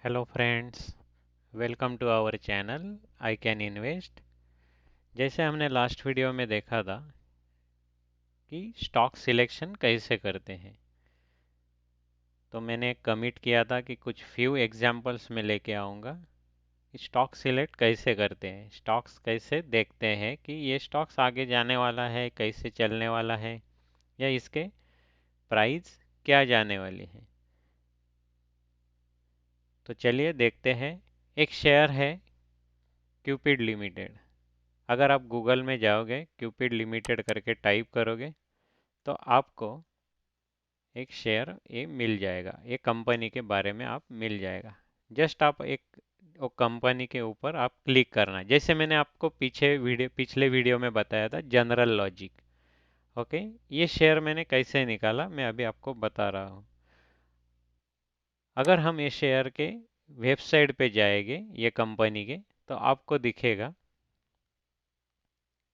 Hello friends, welcome to our channel I can invest. जैसे हमने last video में देखा था कि स्टॉक सिलेक्शन कैसे करते हैं, तो मैंने कमिट किया था कि कुछ फ्यू एग्जांपल्स में लेके आऊँगा कि स्टॉक सिलेक्ट कैसे करते हैं, स्टॉक्स कैसे देखते हैं कि ये स्टॉक्स आगे जाने वाला है, कैसे चलने वाला है, या इसके प्राइस क्या जाने वाली है। तो चलिए देखते हैं। एक शेयर है क्यूपिड लिमिटेड। अगर आप गूगल में जाओगे, क्यूपिड लिमिटेड करके टाइप करोगे तो आपको एक शेयर ये मिल जाएगा। ये कंपनी के बारे में आप मिल जाएगा। जस्ट आप एक वो कंपनी के ऊपर आप क्लिक करना, जैसे मैंने आपको पिछले वीडियो में बताया था जनरल लॉजिक। ओके, ये शेयर मैंने कैसे निकाला मैं अभी आपको बता रहा हूँ। अगर हम ये शेयर के वेबसाइट पे जाएंगे ये कंपनी के, तो आपको दिखेगा।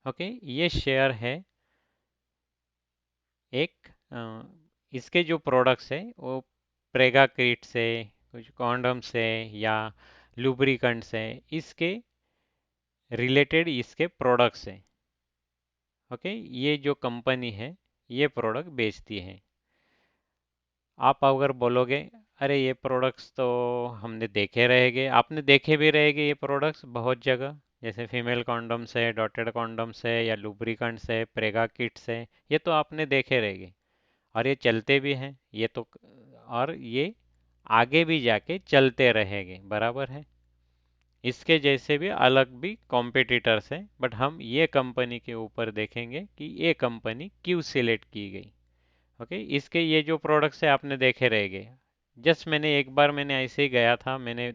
ओके, ये शेयर है एक इसके जो प्रोडक्ट्स है वो प्रेगा किट से, कुछ कॉन्डम से या लुब्रिकेंट से, इसके रिलेटेड इसके प्रोडक्ट्स हैं। ओके, ये जो कंपनी है ये प्रोडक्ट बेचती है। आप अगर बोलोगे अरे ये प्रोडक्ट्स तो हमने देखे रहेंगे, आपने देखे भी रहेंगे ये प्रोडक्ट्स बहुत जगह, जैसे फीमेल कॉन्डम्स है, डॉटेड कॉन्डम्स है, या लुब्रिकेंट्स है, प्रेगा किट्स है, ये तो आपने देखे रहेंगे और ये चलते भी हैं ये तो, और ये आगे भी जाके चलते रहेंगे, बराबर है। इसके जैसे भी अलग भी कॉम्पिटिटर्स हैं, बट हम ये कंपनी के ऊपर देखेंगे कि ये कंपनी क्यों सिलेक्ट की गई। ओके, इसके ये जो प्रोडक्ट्स है आपने देखे रहेंगे। जस्ट मैंने ऐसे ही गया था, मैंने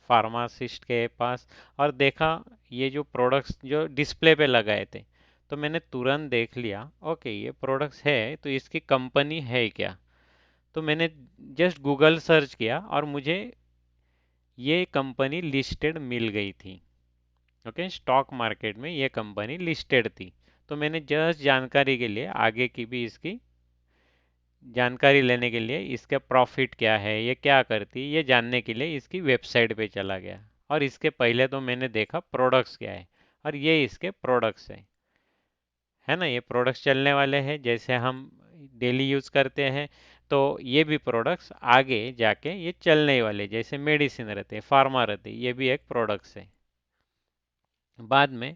फार्मासिस्ट के पास और देखा ये जो प्रोडक्ट्स जो डिस्प्ले पे लगाए थे, तो मैंने तुरंत देख लिया ओके ये प्रोडक्ट्स है तो इसकी कंपनी है क्या। तो मैंने जस्ट गूगल सर्च किया और मुझे ये कंपनी लिस्टेड मिल गई थी। ओके, स्टॉक मार्केट में ये कंपनी लिस्टेड थी। तो मैंने जस्ट जानकारी के लिए, आगे की भी इसकी जानकारी लेने के लिए, इसका प्रॉफिट क्या है, ये क्या करती है, ये जानने के लिए इसकी वेबसाइट पे चला गया। और इसके पहले तो मैंने देखा प्रोडक्ट्स क्या है, और ये इसके प्रोडक्ट्स है ना। ये प्रोडक्ट्स चलने वाले हैं, जैसे हम डेली यूज़ करते हैं, तो ये भी प्रोडक्ट्स आगे जाके ये चलने वाले, जैसे मेडिसिन रहते हैं, फार्मा रहते हैं, ये भी एक प्रोडक्ट्स है। बाद में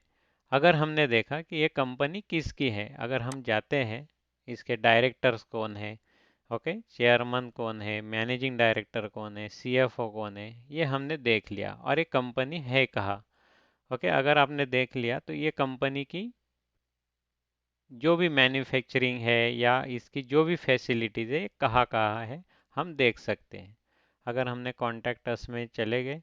अगर हमने देखा कि ये कंपनी किसकी है, अगर हम जाते हैं इसके डायरेक्टर्स कौन है, ओके, चेयरमैन कौन है, मैनेजिंग डायरेक्टर कौन है, सीएफओ कौन है, ये हमने देख लिया। और ये कंपनी है कहाँ। ओके, अगर आपने देख लिया तो ये कंपनी की जो भी मैन्युफैक्चरिंग है या इसकी जो भी फैसिलिटीज़ है कहाँ कहाँ है हम देख सकते हैं। अगर हमने कॉन्टैक्ट अस में चले गए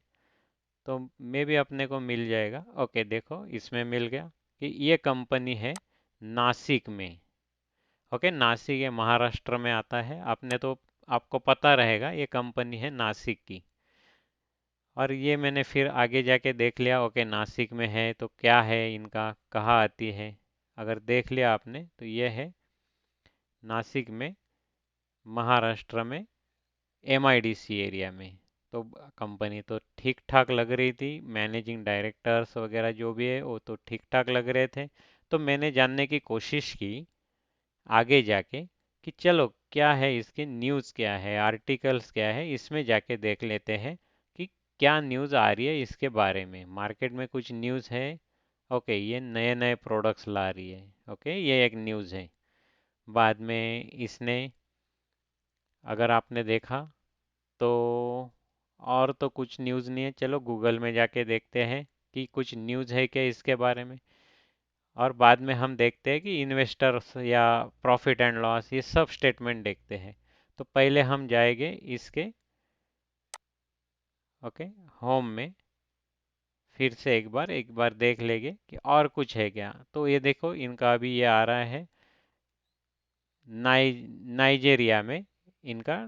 तो मे भी अपने को मिल जाएगा। ओके, देखो इसमें मिल गया कि ये कंपनी है नासिक में। ओके, नासिक ये महाराष्ट्र में आता है, आपने तो आपको पता रहेगा ये कंपनी है नासिक की। और ये मैंने फिर आगे जाके देख लिया, ओके नासिक में है तो क्या है इनका, कहाँ आती है। अगर देख लिया आपने तो ये है नासिक में, महाराष्ट्र में, एमआईडीसी एरिया में। तो कंपनी तो ठीक ठाक लग रही थी, मैनेजिंग डायरेक्टर्स वगैरह जो भी है वो तो ठीक ठाक लग रहे थे। तो मैंने जानने की कोशिश की आगे जाके कि चलो क्या है इसकी न्यूज़, क्या है आर्टिकल्स, क्या है इसमें जाके देख लेते हैं कि क्या न्यूज़ आ रही है इसके बारे में, मार्केट में कुछ न्यूज़ है। ओके, ये नए नए प्रोडक्ट्स ला रही है। ओके, ये एक न्यूज़ है। बाद में इसने, अगर आपने देखा तो और तो कुछ न्यूज़ नहीं है, चलो गूगल में जाके देखते हैं कि कुछ न्यूज़ है क्या इसके बारे में। और बाद में हम देखते हैं कि इन्वेस्टर्स या प्रॉफिट एंड लॉस ये सब स्टेटमेंट देखते हैं। तो पहले हम जाएंगे इसके, ओके, होम में, फिर से एक बार देख लेंगे कि और कुछ है क्या। तो ये देखो इनका अभी ये आ रहा है नाइजेरिया में, इनका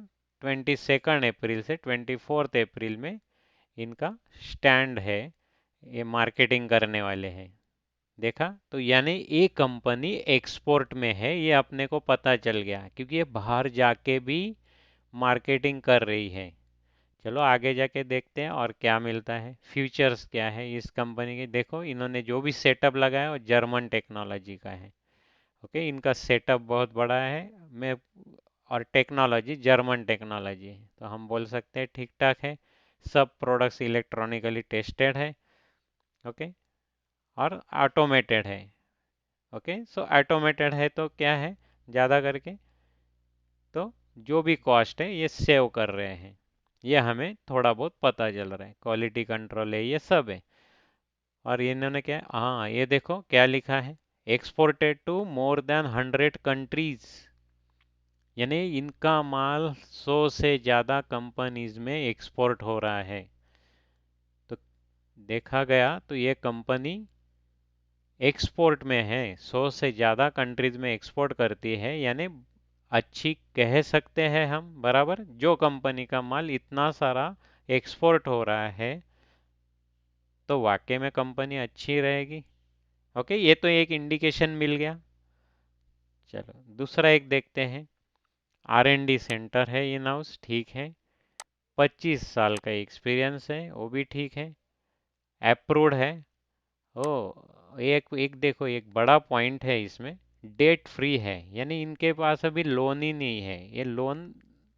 22 अप्रैल से 24 अप्रैल में इनका स्टैंड है, ये मार्केटिंग करने वाले हैं। देखा, तो यानी ये कंपनी एक्सपोर्ट में है, ये अपने को पता चल गया क्योंकि ये बाहर जाके भी मार्केटिंग कर रही है। चलो आगे जाके देखते हैं और क्या मिलता है, फ्यूचर्स क्या है इस कंपनी के। देखो इन्होंने जो भी सेटअप लगाया वो जर्मन टेक्नोलॉजी का है। ओके, इनका सेटअप बहुत बड़ा है। मैं और टेक्नोलॉजी जर्मन टेक्नोलॉजी है, तो हम बोल सकते हैं ठीक ठाक है। सब प्रोडक्ट्स इलेक्ट्रॉनिकली टेस्टेड है। ओके, और ऑटोमेटेड है। ओके, सो ऑटोमेटेड है तो क्या है, ज़्यादा करके तो जो भी कॉस्ट है ये सेव कर रहे हैं। ये हमें थोड़ा बहुत पता चल रहा है, क्वालिटी कंट्रोल है, ये सब है। और ये इन्होंने क्या, हाँ ये देखो क्या लिखा है, exported to more than 100 countries. यानी इनका माल 100 से ज़्यादा कंपनीज में एक्सपोर्ट हो रहा है। तो देखा गया तो ये कंपनी एक्सपोर्ट में है, 100 से ज़्यादा कंट्रीज में एक्सपोर्ट करती है। यानी अच्छी कह सकते हैं हम, बराबर, जो कंपनी का माल इतना सारा एक्सपोर्ट हो रहा है तो वाकई में कंपनी अच्छी रहेगी। ओके, ये तो एक इंडिकेशन मिल गया। चलो दूसरा एक देखते हैं। R&D सेंटर है इन हाउस, ठीक है। 25 साल का एक्सपीरियंस है, वो भी ठीक है। अप्रूव्ड है। ओ, एक एक देखो, एक बड़ा पॉइंट है इसमें, डेट फ्री है। यानी इनके पास अभी लोन ही नहीं है, ये लोन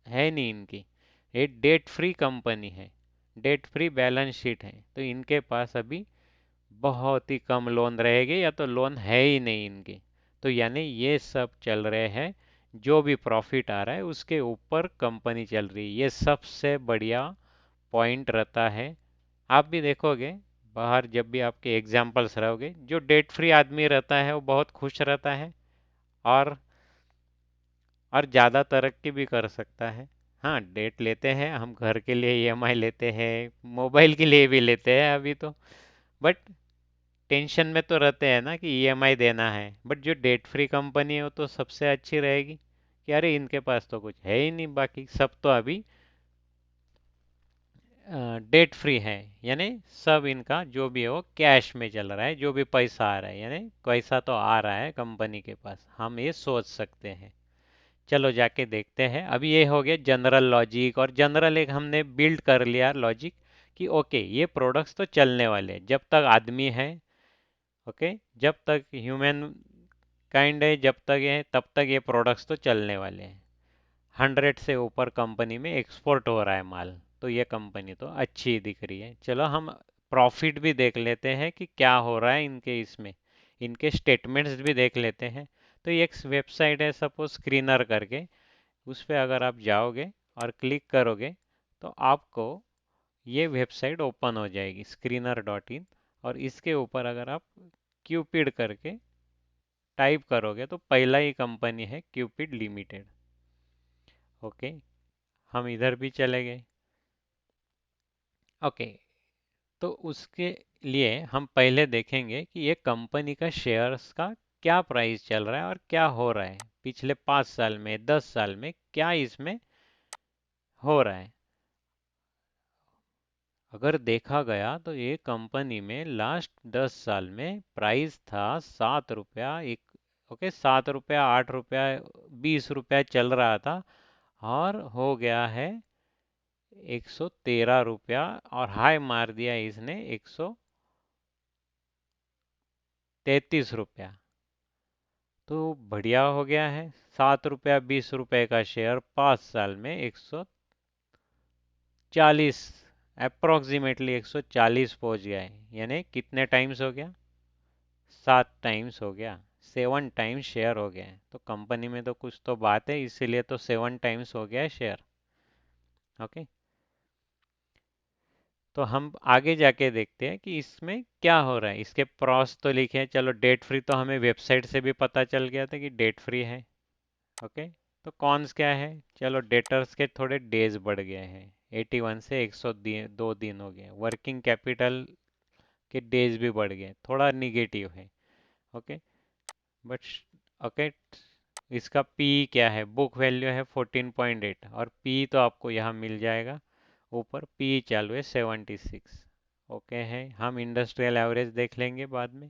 है नहीं इनकी। ये डेट फ्री कंपनी है, डेट फ्री बैलेंस शीट है, तो इनके पास अभी बहुत ही कम लोन रहेंगे या तो लोन है ही नहीं इनकी। तो यानी ये सब चल रहे हैं, जो भी प्रॉफिट आ रहा है उसके ऊपर कंपनी चल रही है, ये सबसे बढ़िया पॉइंट रहता है। आप भी देखोगे बाहर, जब भी आपके एग्जाम्पल्स रहोगे, जो डेट फ्री आदमी रहता है वो बहुत खुश रहता है, और और ज़्यादा तरक्की भी कर सकता है। हाँ, डेट लेते हैं हम, घर के लिए ईएमआई लेते हैं, मोबाइल के लिए भी लेते हैं अभी तो, बट टेंशन में तो रहते हैं ना कि ईएमआई देना है। बट जो डेट फ्री कंपनी है वो तो सबसे अच्छी रहेगी कि अरे इनके पास तो कुछ है ही नहीं, बाकी सब तो अभी डेट फ्री है। यानी सब इनका जो भी है वो कैश में चल रहा है, जो भी पैसा आ रहा है, यानी पैसा तो आ रहा है कंपनी के पास, हम ये सोच सकते हैं। चलो जाके देखते हैं। अभी ये हो गया जनरल लॉजिक, और जनरल एक हमने बिल्ड कर लिया लॉजिक कि ओके ये प्रोडक्ट्स तो चलने वाले हैं जब तक आदमी है। ओके, जब तक ह्यूमन काइंड है, जब तक है तब तक ये प्रोडक्ट्स तो चलने वाले हैं। 100 से ऊपर कंपनी में एक्सपोर्ट हो रहा है माल, तो ये कंपनी तो अच्छी दिख रही है। चलो हम प्रॉफिट भी देख लेते हैं कि क्या हो रहा है इनके इसमें, इनके स्टेटमेंट्स भी देख लेते हैं। तो ये एक वेबसाइट है सपोज स्क्रीनर करके, उस पर अगर आप जाओगे और क्लिक करोगे तो आपको ये वेबसाइट ओपन हो जाएगी, screener.in। और इसके ऊपर अगर आप क्यूपिड करके टाइप करोगे तो पहला ही कंपनी है क्यूपिड लिमिटेड। ओके, हम इधर भी चले गए। ओके, तो उसके लिए हम पहले देखेंगे कि ये कंपनी का शेयर्स का क्या प्राइस चल रहा है और क्या हो रहा है पिछले 5 साल में, 10 साल में क्या इसमें हो रहा है। अगर देखा गया तो ये कंपनी में लास्ट 10 साल में प्राइस था 7 रुपया एक। ओके, 7 रुपया, 8 रुपया, 20 रुपया चल रहा था, और हो गया है 113 रुपया, और हाई मार दिया इसने 133 रुपया। तो बढ़िया हो गया है, 7 रुपया 20 रुपए का शेयर 5 साल में 140, अप्रोक्सीमेटली 140 पहुंच गया है। यानी कितने टाइम्स हो गया, 7 टाइम्स हो गया, 7 टाइम्स शेयर हो गया है। तो कंपनी में तो कुछ तो बात है, इसीलिए तो 7 टाइम्स हो गया है शेयर। ओके, तो हम आगे जाके देखते हैं कि इसमें क्या हो रहा है। इसके प्रॉस तो लिखे हैं, चलो डेट फ्री तो हमें वेबसाइट से भी पता चल गया था कि डेट फ्री है। ओके, तो कॉन्स क्या है, चलो डेटर्स के थोड़े डेज बढ़ गए हैं, 81 से 102 दिन हो गए। वर्किंग कैपिटल के डेज भी बढ़ गए, थोड़ा निगेटिव है। ओके, बट ओके, इसका पी क्या है, बुक वैल्यू है 14.8, और पी तो आपको यहाँ मिल जाएगा ऊपर, पी चालू है 76। ओके है, हम इंडस्ट्रियल एवरेज देख लेंगे बाद में।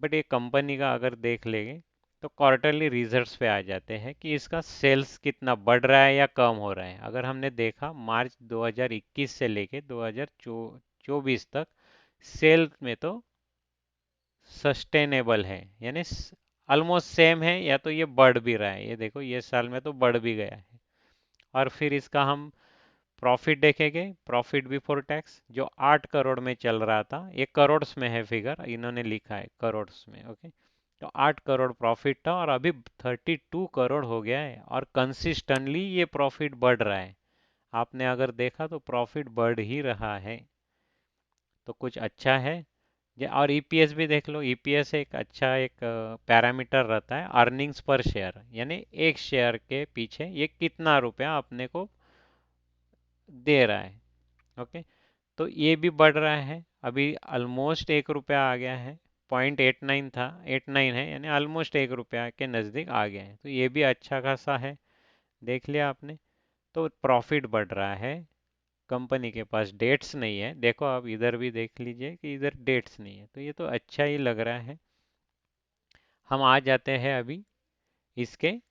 बट ये कंपनी का अगर देख लेंगे तो क्वार्टरली रिजल्ट्स पे आ जाते हैं कि इसका सेल्स कितना बढ़ रहा है या कम हो रहा है। अगर हमने देखा मार्च 2021 से लेके 2024 तक सेल में तो सस्टेनेबल है, यानी ऑलमोस्ट सेम है, या तो ये बढ़ भी रहा है। ये देखो ये साल में तो बढ़ भी गया है। और फिर इसका हम प्रॉफिट देखेंगे, प्रॉफिट बिफोर टैक्स जो 8 करोड़ में चल रहा था, ये करोड़्स में है फिगर, इन्होंने लिखा है करोड़्स में, ओके। तो 8 करोड़ प्रॉफिट था और अभी 32 करोड़ हो गया है, और कंसिस्टेंटली ये प्रॉफिट बढ़ रहा है। आपने अगर देखा तो प्रॉफिट बढ़ ही रहा है, तो कुछ अच्छा है। और ईपीएस भी देख लो, ईपीएस एक अच्छा एक पैरामीटर रहता है, अर्निंग्स पर शेयर, यानी एक शेयर के पीछे ये कितना रुपया अपने को दे रहा है, ओके। तो ये भी बढ़ रहा है, अभी ऑलमोस्ट 1 रुपया आ गया है। 0.89 था, 89 है, यानी ऑलमोस्ट 1 रुपया के नज़दीक आ गया है, तो ये भी अच्छा खासा है। देख लिया आपने। तो प्रॉफिट बढ़ रहा है, कंपनी के पास डेट्स नहीं है, देखो आप इधर भी देख लीजिए कि इधर डेट्स नहीं है, तो ये तो अच्छा ही लग रहा है। हम आ जाते हैं अभी इसके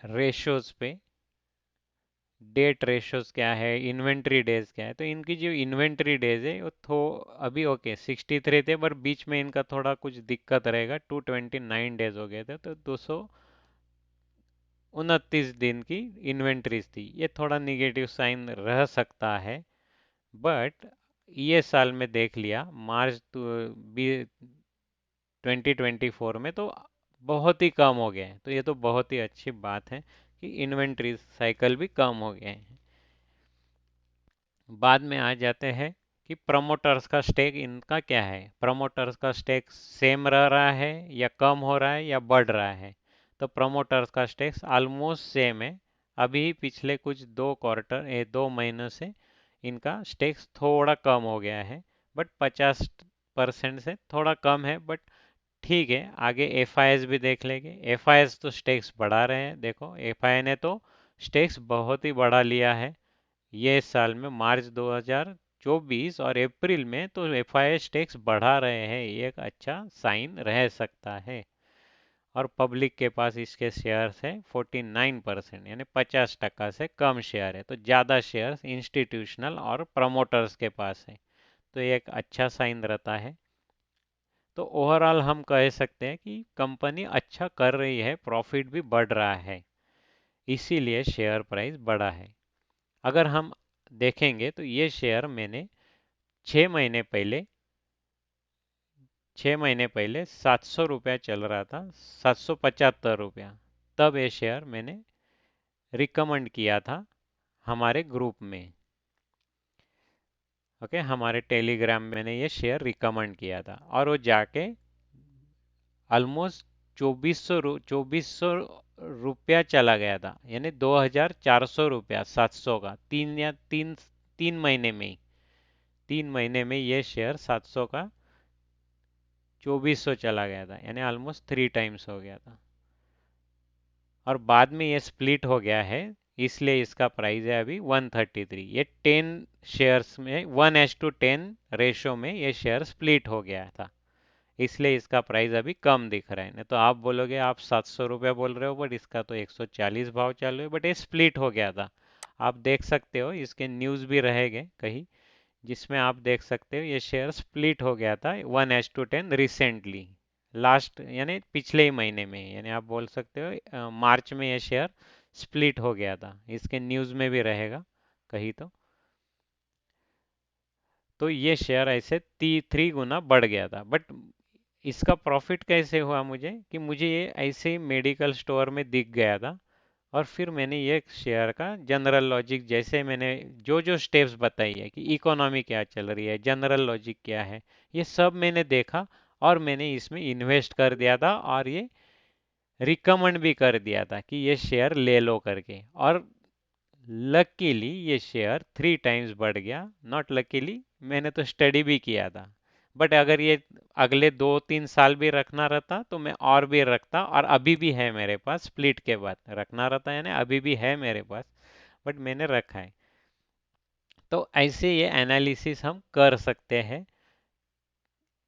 रेशोज पे। डेट रेशोज क्या है, इन्वेंट्री डेज क्या है, तो इनकी जो इन्वेंट्री डेज है वो थो अभी ओके 63 थे, पर बीच में इनका थोड़ा कुछ दिक्कत रहेगा, 229 डेज हो गए थे, तो 229 दिन की इन्वेंट्रीज थी। ये थोड़ा निगेटिव साइन रह सकता है, बट ये साल में देख लिया मार्च 2024 में तो बहुत ही कम हो गए हैं, तो ये तो बहुत ही अच्छी बात है कि इन्वेंट्री साइकिल भी कम हो गए हैं। बाद में आ जाते हैं कि प्रमोटर्स का स्टेक इनका क्या है। प्रमोटर्स का स्टेक सेम रह रहा है या कम हो रहा है या बढ़ रहा है। तो प्रमोटर्स का स्टेक ऑलमोस्ट सेम है। अभी पिछले कुछ 2 महीनों से इनका स्टेक्स थोड़ा कम हो गया है, बट 50% से थोड़ा कम है, बट ठीक है। आगे एफआईएस भी देख लेंगे। एफआईएस तो स्टेक्स बढ़ा रहे हैं, देखो एफआई ने तो स्टेक्स बहुत ही बढ़ा लिया है। ये साल में मार्च 2024 और अप्रैल में तो एफआई टैक्स बढ़ा रहे हैं, ये एक अच्छा साइन रह सकता है। और पब्लिक के पास इसके शेयर्स है 49%, यानी 50% से कम शेयर है, तो ज़्यादा शेयर्स इंस्टीट्यूशनल और प्रमोटर्स के पास है, तो ये एक अच्छा साइन रहता है। तो ओवरऑल हम कह सकते हैं कि कंपनी अच्छा कर रही है, प्रॉफिट भी बढ़ रहा है, इसीलिए शेयर प्राइस बढ़ा है। अगर हम देखेंगे तो ये शेयर मैंने 6 महीने पहले 6 महीने पहले 700 रुपया चल रहा था, 775 रुपया, तब ये शेयर मैंने रिकमेंड किया था हमारे ग्रुप में, ओके। हमारे टेलीग्राम में मैंने ये शेयर रिकमेंड किया था, और वो जाके ऑलमोस्ट 2400 रुपया चला गया था, यानी 2400 रुपया, 700 का, 3 महीने में ही, 3 महीने में ये शेयर 700 का 2400 चला गया था, यानी ऑलमोस्ट 3 टाइम्स हो गया था। और बाद में ये स्प्लिट हो गया है, इसलिए इसका प्राइस है अभी 133। ये 10 शेयर्स में 1:10 रेशो में ये शेयर स्प्लिट हो गया था, इसलिए इसका प्राइस अभी कम दिख रहा है। नहीं तो आप बोलोगे आप 700 रुपया बोल रहे हो, बट इसका तो 140 भाव चालू है, बट ये स्प्लिट हो गया था। आप देख सकते हो, इसके न्यूज़ भी रहेंगे कहीं, जिसमें आप देख सकते हो ये शेयर स्प्लिट हो गया था 1:10 रिसेंटली, लास्ट यानी पिछले ही महीने में, यानी आप बोल सकते हो मार्च में ये शेयर स्प्लिट हो गया था, इसके न्यूज़ में भी रहेगा कहीं। तो ये शेयर ऐसे 3 गुना बढ़ गया था, बट इसका प्रॉफिट कैसे हुआ मुझे, कि मुझे ये ऐसे ही मेडिकल स्टोर में दिख गया था, और फिर मैंने ये शेयर का जनरल लॉजिक, जैसे मैंने जो जो स्टेप्स बताई है कि इकोनॉमी क्या चल रही है, जनरल लॉजिक क्या है, ये सब मैंने देखा, और मैंने इसमें इन्वेस्ट कर दिया था, और ये रिकमेंड भी कर दिया था कि ये शेयर ले लो करके। और लकीली ये शेयर 3 टाइम्स बढ़ गया। नॉट लकीली, मैंने तो स्टडी भी किया था, बट अगर ये अगले 2-3 साल भी रखना रहता तो मैं और भी रखता, और अभी भी है मेरे पास, स्प्लिट के बाद रखना रहता है ना, अभी भी है मेरे पास, बट मैंने रखा है। तो ऐसे ये एनालिसिस हम कर सकते हैं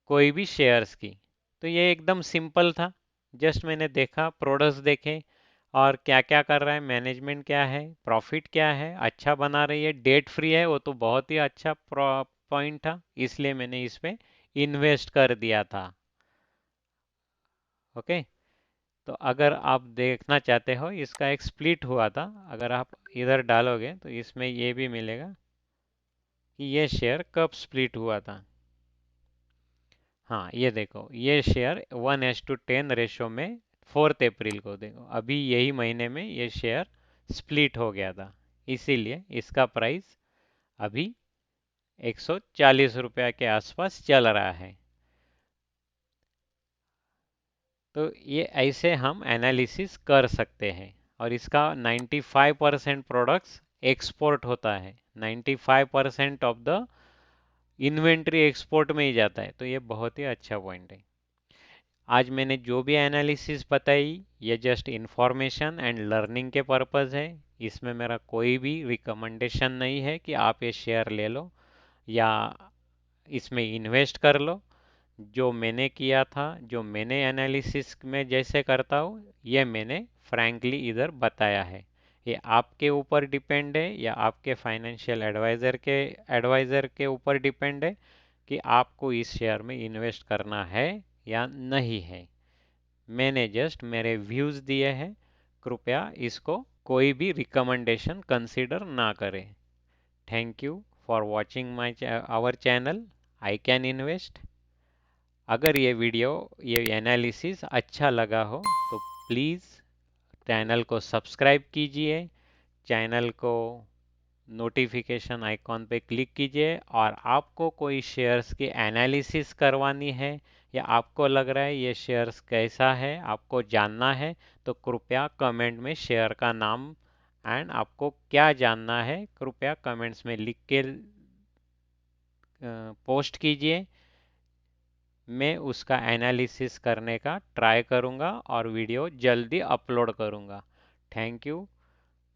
कोई भी शेयर्स की। तो ये एकदम सिंपल था। जस्ट मैंने देखा, प्रोडक्ट्स देखे, और क्या क्या कर रहा है, मैनेजमेंट क्या है, प्रॉफिट क्या है, अच्छा बना रही है, डेट फ्री है, वो तो बहुत ही अच्छा पॉइंट था, इसलिए मैंने इस पे इन्वेस्ट कर दिया था। ओके। तो अगर आप देखना चाहते हो, इसका एक स्प्लिट हुआ था, अगर आप इधर डालोगे तो इसमें ये भी मिलेगा कि ये शेयर कब स्प्लिट हुआ था। हाँ, ये देखो, ये शेयर 1:10 रेशो में 4 अप्रैल को, देखो अभी यही महीने में ये शेयर स्प्लिट हो गया था, इसीलिए इसका प्राइस अभी 140 रुपया के आसपास चल रहा है। तो ये ऐसे हम एनालिसिस कर सकते हैं। और इसका 95% प्रोडक्ट्स एक्सपोर्ट होता है, 95% ऑफ द इन्वेंट्री एक्सपोर्ट में ही जाता है, तो ये बहुत ही अच्छा पॉइंट है। आज मैंने जो भी एनालिसिस बताई, ये जस्ट इंफॉर्मेशन एंड लर्निंग के पर्पस है। इसमें मेरा कोई भी रिकमेंडेशन नहीं है कि आप ये शेयर ले लो या इसमें इन्वेस्ट कर लो। जो मैंने किया था, जो मैंने एनालिसिस में जैसे करता हूँ, ये मैंने फ्रैंकली इधर बताया है। ये आपके ऊपर डिपेंड है या आपके फाइनेंशियल एडवाइज़र के ऊपर डिपेंड है कि आपको इस शेयर में इन्वेस्ट करना है या नहीं है। मैंने जस्ट मेरे व्यूज़ दिए हैं, कृपया इसको कोई भी रिकमेंडेशन कंसीडर ना करें। Thank you for watching my our channel I can invest. अगर ये एनालिसिस अच्छा लगा हो तो प्लीज़ चैनल को सब्सक्राइब कीजिए, चैनल को नोटिफिकेशन आइकॉन पे क्लिक कीजिए। और आपको कोई शेयर्स की एनालिसिस करवानी है या आपको लग रहा है ये शेयर्स कैसा है, आपको जानना है, तो कृपया कमेंट में शेयर का नाम एंड आपको क्या जानना है, कृपया कमेंट्स में लिख के पोस्ट कीजिए। मैं उसका एनालिसिस करने का ट्राई करूँगा और वीडियो जल्दी अपलोड करूँगा। Thank you,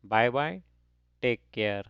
bye bye, take care.